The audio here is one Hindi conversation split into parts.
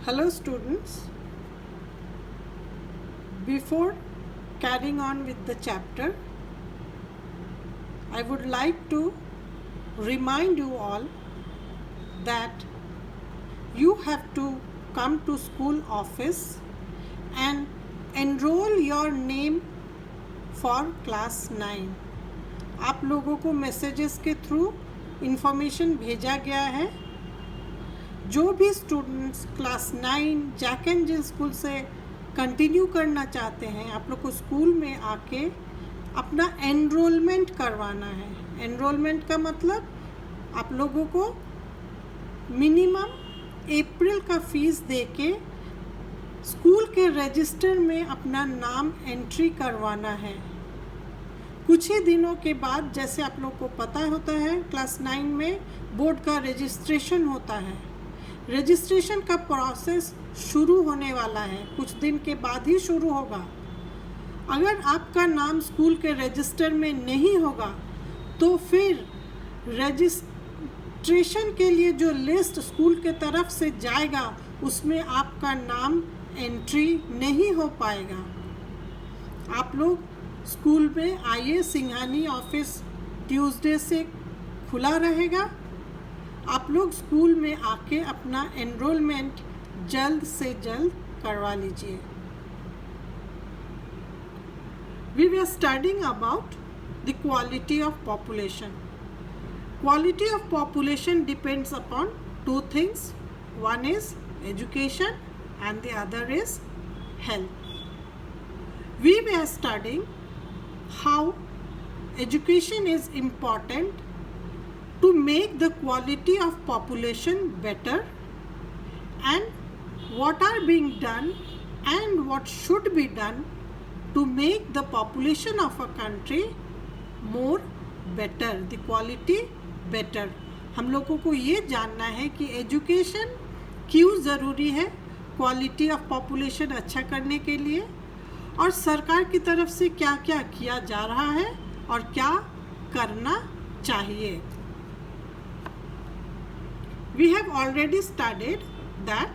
Hello students, before carrying on with the chapter, I would like to remind you all that you have to come to school office and enroll your name for class 9. आप लोगों को मैसेजेस के थ्रू इंफॉर्मेशन भेजा गया है। जो भी students class 9 Jack and Jill school से कंटिन्यू करना चाहते हैं, आप लोग को स्कूल में आके अपना एनरोलमेंट करवाना है। एनरोलमेंट का मतलब आप लोगों को मिनिमम अप्रैल का फीस दे के स्कूल के रजिस्टर में अपना नाम एंट्री करवाना है। कुछ ही दिनों के बाद, जैसे आप लोग को पता होता है, क्लास 9 में बोर्ड का रजिस्ट्रेशन होता है। रजिस्ट्रेशन का प्रोसेस शुरू होने वाला है, कुछ दिन के बाद ही शुरू होगा। अगर आपका नाम स्कूल के रजिस्टर में नहीं होगा तो फिर रजिस्ट्रेशन के लिए जो लिस्ट स्कूल के तरफ से जाएगा उसमें आपका नाम एंट्री नहीं हो पाएगा। आप लोग स्कूल में आइए, सिंघानी ऑफिस ट्यूसडे से खुला रहेगा। आप लोग स्कूल में आके अपना एनरोलमेंट जल्द से जल्द करवा लीजिए। We were studying about the quality of population. Quality of population depends upon two things. One is education and the other is health. We were studying how education is important to make the quality of population better and what are being done and what should be done to make the population of a country more better, the quality better. हम लोगों को ये जानना है कि एजुकेशन क्यों ज़रूरी है क्वालिटी ऑफ पॉपुलेशन अच्छा करने के लिए, और सरकार की तरफ से क्या क्या किया जा रहा है और क्या करना चाहिए। We have already studied that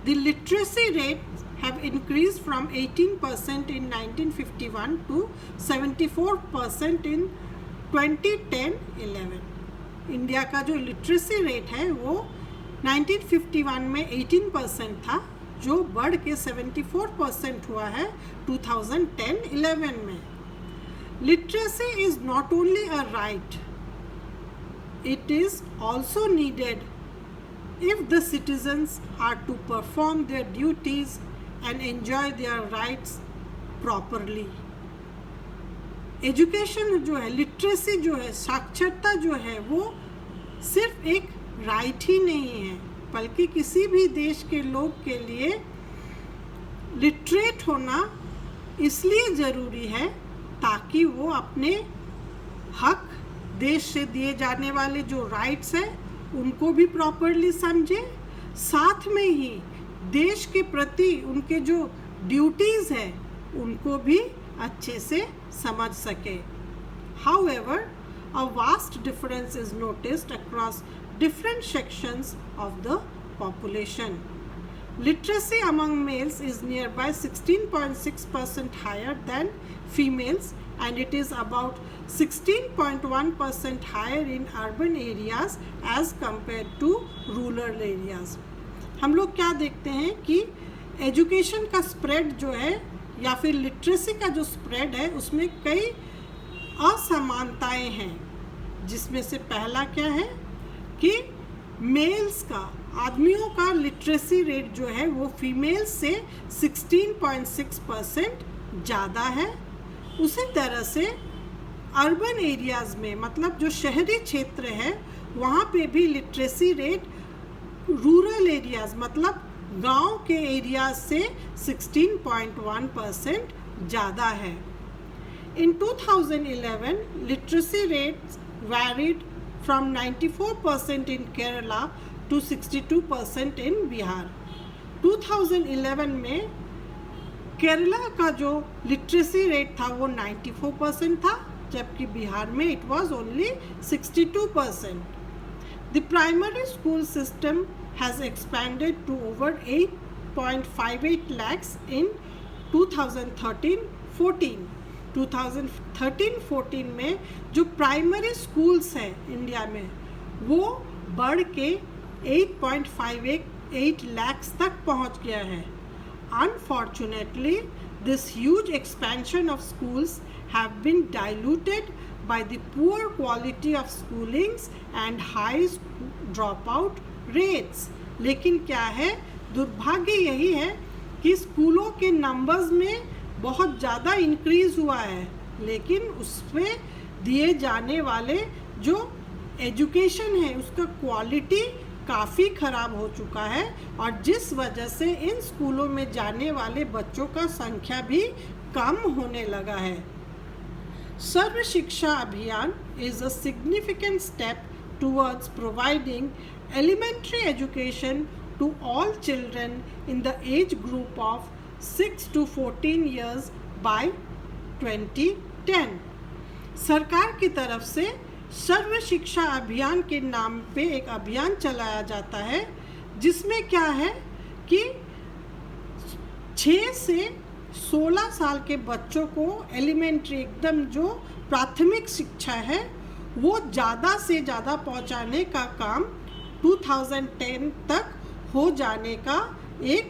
the literacy rates have increased from 18% in 1951 to 74% in 2010-11. India का जो लिटरेसी रेट है वो 1951 में 18% था, जो बढ़ के 74% हुआ है 2010-11 में। Literacy is not only a right, it is also needed if the citizens are to perform their duties and enjoy their rights properly. Education जो है, लिटरेसी जो है, साक्षरता जो है, वो सिर्फ एक राइट ही नहीं है, बल्कि किसी भी देश के लोग के लिए लिटरेट होना इसलिए ज़रूरी है ताकि वो अपने हक, देश से दिए जाने वाले जो राइट्स हैं उनको भी प्रॉपरली समझे, साथ में ही देश के प्रति उनके जो ड्यूटीज़ है उनको भी अच्छे से समझ सके। However, a vast difference is noticed across different sections of the population. Literacy among males is nearby 16.6% higher than females, and it is about 16.1% higher in urban areas as compared to rural areas. हम लोग क्या देखते हैं कि एजुकेशन का स्प्रेड जो है या फिर लिटरेसी का जो स्प्रेड है उसमें कई असमानताएं हैं, जिसमें से पहला क्या है कि मेल्स का, आदमियों का लिटरेसी रेट जो है वो फीमेल्स से 16.6% ज़्यादा है। उसी तरह से अर्बन एरियाज़ में, मतलब जो शहरी क्षेत्र है, वहाँ पे भी लिटरेसी रेट रूरल एरियाज़ मतलब गांव के एरियाज से 16.1% ज़्यादा है। In 2011, literacy rates varied from 94% in Kerala to 62% in Bihar. 2011 में केरला का जो लिटरेसी रेट था वो 94% था, जबकि बिहार में it was only 62%. The primary school system has expanded to over 8.58 lakhs in 2013-14. 2013-14 में जो प्राइमरी स्कूल्स हैं इंडिया में वो बढ़ के 8.58 lakhs तक पहुंच गया है. Unfortunately, this huge expansion of schools have been diluted by the poor quality of schoolings and high dropout rates. लेकिन क्या है, दुर्भाग्य यही है कि स्कूलों के नंबर्स में बहुत ज़्यादा इंक्रीज़ हुआ है, लेकिन उसमें दिए जाने वाले जो एजुकेशन है उसका क्वालिटी काफ़ी ख़राब हो चुका है, और जिस वजह से इन स्कूलों में जाने वाले बच्चों का संख्या भी कम होने लगा है. सर्व शिक्षा अभियान is a significant step towards providing elementary education to all children in the age group of 6 to 14 years by 2010. सरकार की तरफ से सर्व शिक्षा अभियान के नाम पे एक अभियान चलाया जाता है, जिसमें क्या है कि 6 से 16 साल के बच्चों को एलिमेंट्री एकदम जो प्राथमिक शिक्षा है वो ज़्यादा से ज़्यादा पहुंचाने का काम 2010 तक हो जाने का एक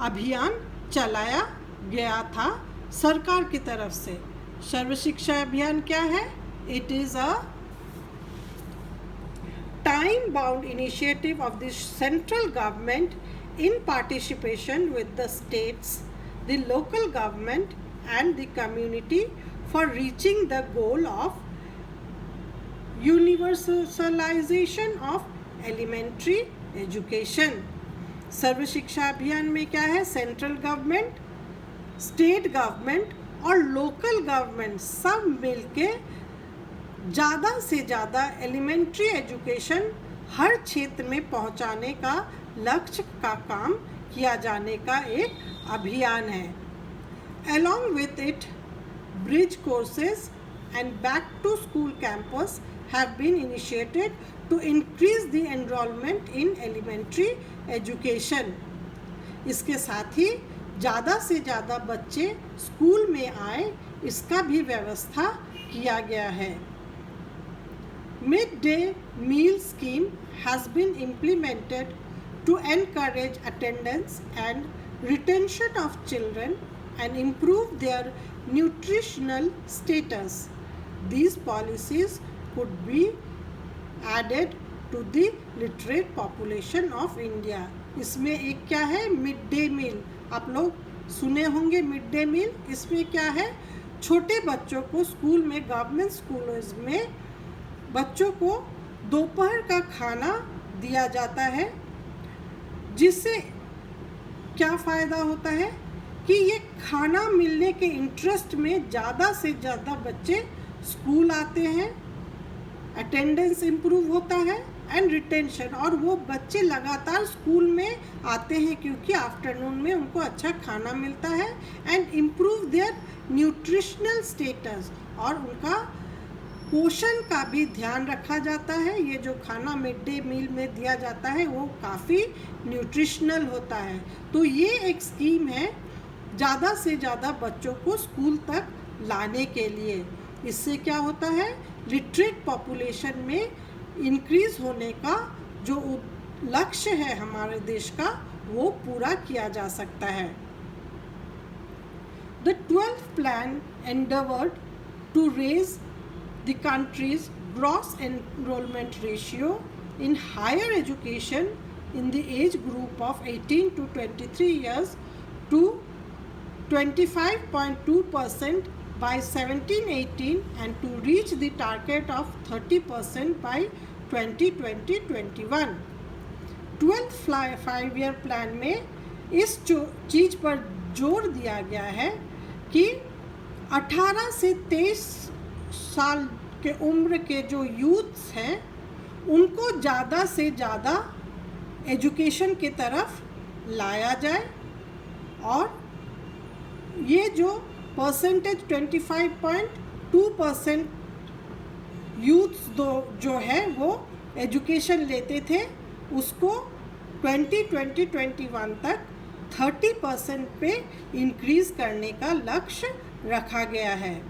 अभियान चलाया गया था सरकार की तरफ से. सर्व शिक्षा अभियान क्या है? It is a time bound initiative of the central government in participation with the states, the local government and the community for reaching the goal of universalization of elementary education. सर्व शिक्षा अभियान में क्या है, सेंट्रल गवर्नमेंट, स्टेट गवर्नमेंट और लोकल गवर्नमेंट सब मिलके ज़्यादा से ज़्यादा एलिमेंट्री एजुकेशन हर क्षेत्र में पहुंचाने का लक्ष्य का काम किया जाने का एक अभियान है. Along with it, bridge courses and back to school campus have been initiated to increase the enrollment in elementary education. इसके साथ ही ज़्यादा से ज़्यादा बच्चे स्कूल में आए, इसका भी व्यवस्था किया गया है. Mid-day meal scheme has been implemented to encourage attendance and retention of children and improve their nutritional status. These policies could be added to the literate population of India. इसमें एक क्या है, मिड डे मील. आप लोग सुने होंगे मिड डे मील. इसमें क्या है, छोटे बच्चों को स्कूल में, गवर्नमेंट स्कूलों में बच्चों को दोपहर का खाना दिया जाता है, जिससे क्या फ़ायदा होता है कि ये खाना मिलने के इंटरेस्ट में ज़्यादा से ज़्यादा बच्चे स्कूल आते हैं, अटेंडेंस इम्प्रूव होता है एंड रिटेंशन, और वो बच्चे लगातार स्कूल में आते हैं क्योंकि आफ्टरनून में उनको अच्छा खाना मिलता है and improve their nutritional status, और उनका पोषण का भी ध्यान रखा जाता है. ये जो खाना मिड डे मील में दिया जाता है वो काफ़ी न्यूट्रिशनल होता है. तो ये एक स्कीम है ज़्यादा से ज़्यादा बच्चों को स्कूल तक लाने के लिए. इससे क्या होता है, लिटरेट पॉपुलेशन में इंक्रीज़ होने का जो लक्ष्य है हमारे देश का वो पूरा किया जा सकता है. The 12th plan endeavored to raise the country's gross enrollment ratio in higher education in the age group of 18 to 23 years to 25.2% by 17-18 and to reach the target of 30% by 2020-21. 12th 5-year plan में इस चीज़ पर जोर दिया गया है कि 18 से 23 साल के उम्र के जो यूथ्स हैं उनको ज़्यादा से ज़्यादा एजुकेशन की तरफ लाया जाए, और ये जो परसेंटेज 25.2% यूथ्स जो है वो एजुकेशन लेते थे उसको 2020-21 तक 30% पे इंक्रीज करने का लक्ष्य रखा गया है,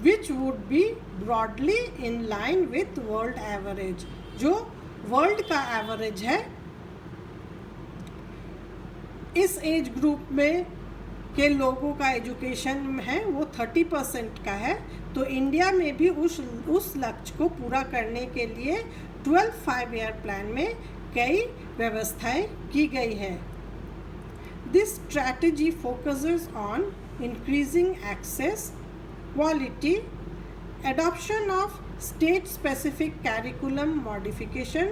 which would be broadly in line with world average. जो वर्ल्ड का एवरेज है इस एज ग्रुप में के लोगों का एजुकेशन है वो 30% का है, तो इंडिया में भी उस लक्ष्य को पूरा करने के लिए 12 5-year प्लान में कई व्यवस्थाएं की गई है। This strategy focuses on increasing access, quality, adoption of state specific curriculum modification,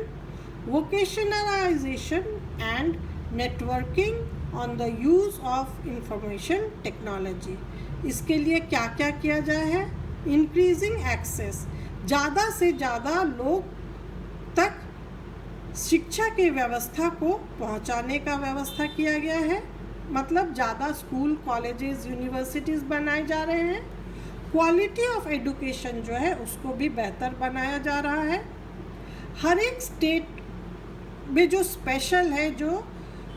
vocationalization and networking on the use of information technology। इसके लिए क्या क्या किया जाए है? इंक्रीजिंग एक्सेस, ज़्यादा से ज़्यादा लोग तक शिक्षा की व्यवस्था को पहुंचाने का व्यवस्था किया गया है, मतलब ज़्यादा स्कूल, कॉलेजेस, यूनिवर्सिटीज़ बनाए जा रहे हैं। क्वालिटी ऑफ एजुकेशन जो है उसको भी बेहतर बनाया जा रहा है। हर एक स्टेट में जो स्पेशल है, जो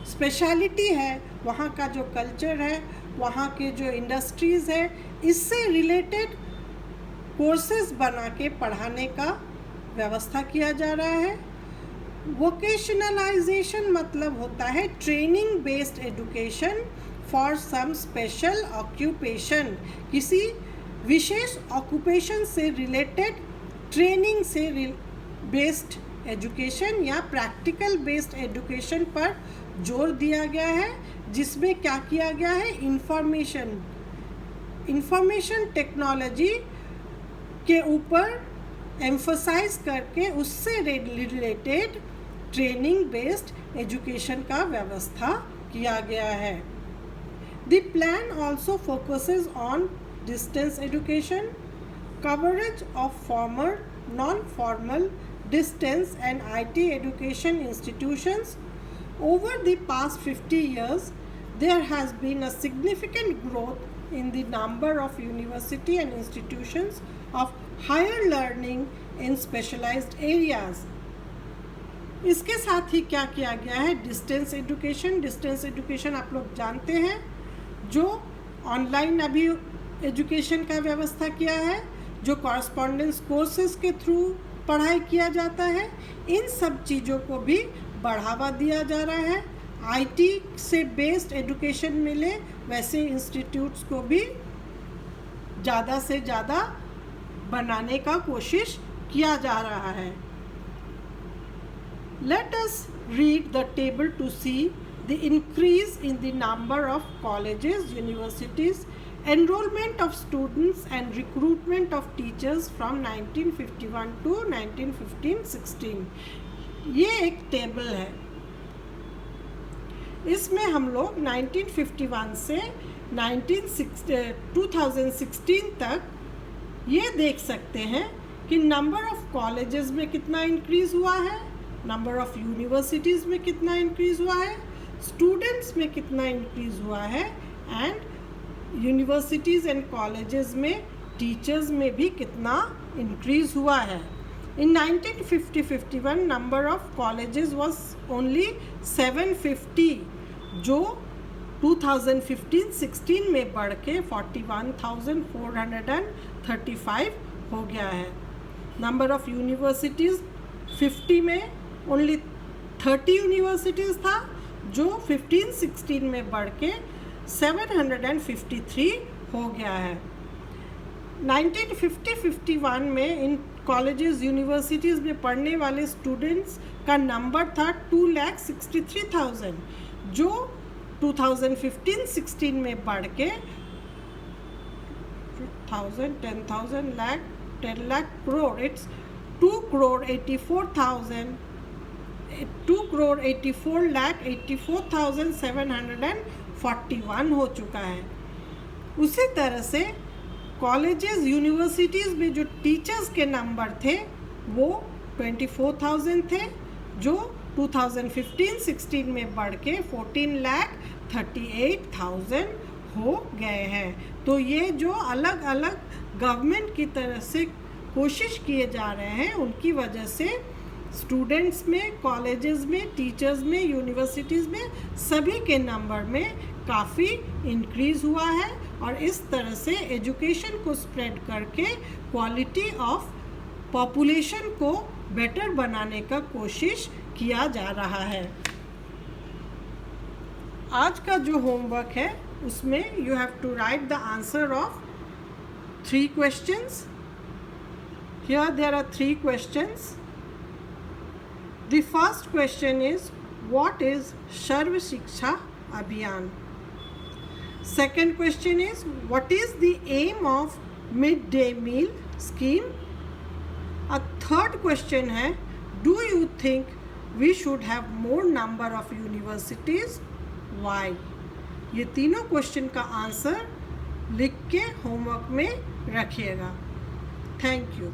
स्पेशलिटी है, वहाँ का जो कल्चर है, वहाँ के जो इंडस्ट्रीज़ है, इससे रिलेटेड कोर्सेज बना के पढ़ाने का व्यवस्था किया जा रहा है। वोकेशनलाइजेशन मतलब होता है training based education for some special occupation. किसी विशेष ऑक्यूपेशन से रिलेटेड ट्रेनिंग से बेस्ड एजुकेशन या प्रैक्टिकल बेस्ड एजुकेशन पर जोर दिया गया है, जिसमें क्या किया गया है? इंफॉर्मेशन टेक्नोलॉजी के ऊपर एम्फसाइज करके उससे रिलेटेड ट्रेनिंग बेस्ड एजुकेशन का व्यवस्था किया गया है। The plan also focuses on distance education, coverage of formal, non-formal, distance and IT education institutions. Over the past 50 years, there has been a significant growth in the number of university and institutions of higher learning in specialized areas. इसके साथ ही क्या किया गया है? Distance education. डिस्टेंस एजुकेशन आप लोग जानते हैं, जो ऑनलाइन अभी एजुकेशन का व्यवस्था किया है, जो कॉरस्पॉन्डेंस कोर्सेज के थ्रू पढ़ाई किया जाता है, इन सब चीज़ों को भी बढ़ावा दिया जा रहा है। आईटी से बेस्ड एजुकेशन मिले वैसे इंस्टीट्यूट्स को भी ज़्यादा से ज़्यादा बनाने का कोशिश किया जा रहा है। Let us read the table to see the increase in the number of colleges, universities, enrollment of students and recruitment of teachers from 1951 to 1915-16। ये एक टेबल है, इसमें हम लोग 1951 से 2016 तक ये देख सकते हैं कि नंबर ऑफ कॉलेजेस में कितना इंक्रीज़ हुआ है, नंबर ऑफ यूनिवर्सिटीज़ में कितना इंक्रीज़ हुआ है, स्टूडेंट्स में कितना इंक्रीज़ हुआ है, एंड यूनिवर्सिटीज़ एंड कॉलेजेस में टीचर्स में भी कितना इंक्रीज़ हुआ है। इन 1950-51 number of colleges was only 750, जो 2015-16 में बढ़ के 41,435 हो गया है। नंबर ऑफ यूनिवर्सिटीज़ 50 में ओनली 30 यूनिवर्सिटीज़ था, जो 15-16 में बढ़ के 753 हो गया है। 1950-51 में इन कॉलेजेस यूनिवर्सिटीज़ में पढ़ने वाले स्टूडेंट्स का नंबर था 2,63,000, जो 2015-16 में बढ़ के 10 lakh crore, it's 2,84,741 हो चुका है। उसी तरह से कॉलेजेस यूनिवर्सिटीज़ में जो टीचर्स के नंबर थे वो 24,000 थे, जो 2015-16 में बढ़ के 14,38,000 हो गए हैं। तो ये जो अलग अलग गवर्नमेंट की तरफ से कोशिश किए जा रहे हैं, उनकी वजह से स्टूडेंट्स में, कॉलेजेस में, टीचर्स में, यूनिवर्सिटीज़ में सभी के नंबर में काफ़ी इंक्रीज़ हुआ है और इस तरह से एजुकेशन को स्प्रेड करके क्वालिटी ऑफ पॉपुलेशन को बेटर बनाने का कोशिश किया जा रहा है। आज का जो होमवर्क है उसमें you have to write the answer of 3 questions. Here there are 3 questions. The first question is, what is Sarv Shiksha Abhiyan? Second question is, what is the aim of midday meal scheme? A third question है, do you think we should have more number of universities? Why? ये तीनों क्वेश्चन का आंसर लिख के होमवर्क में रखिएगा। Thank you.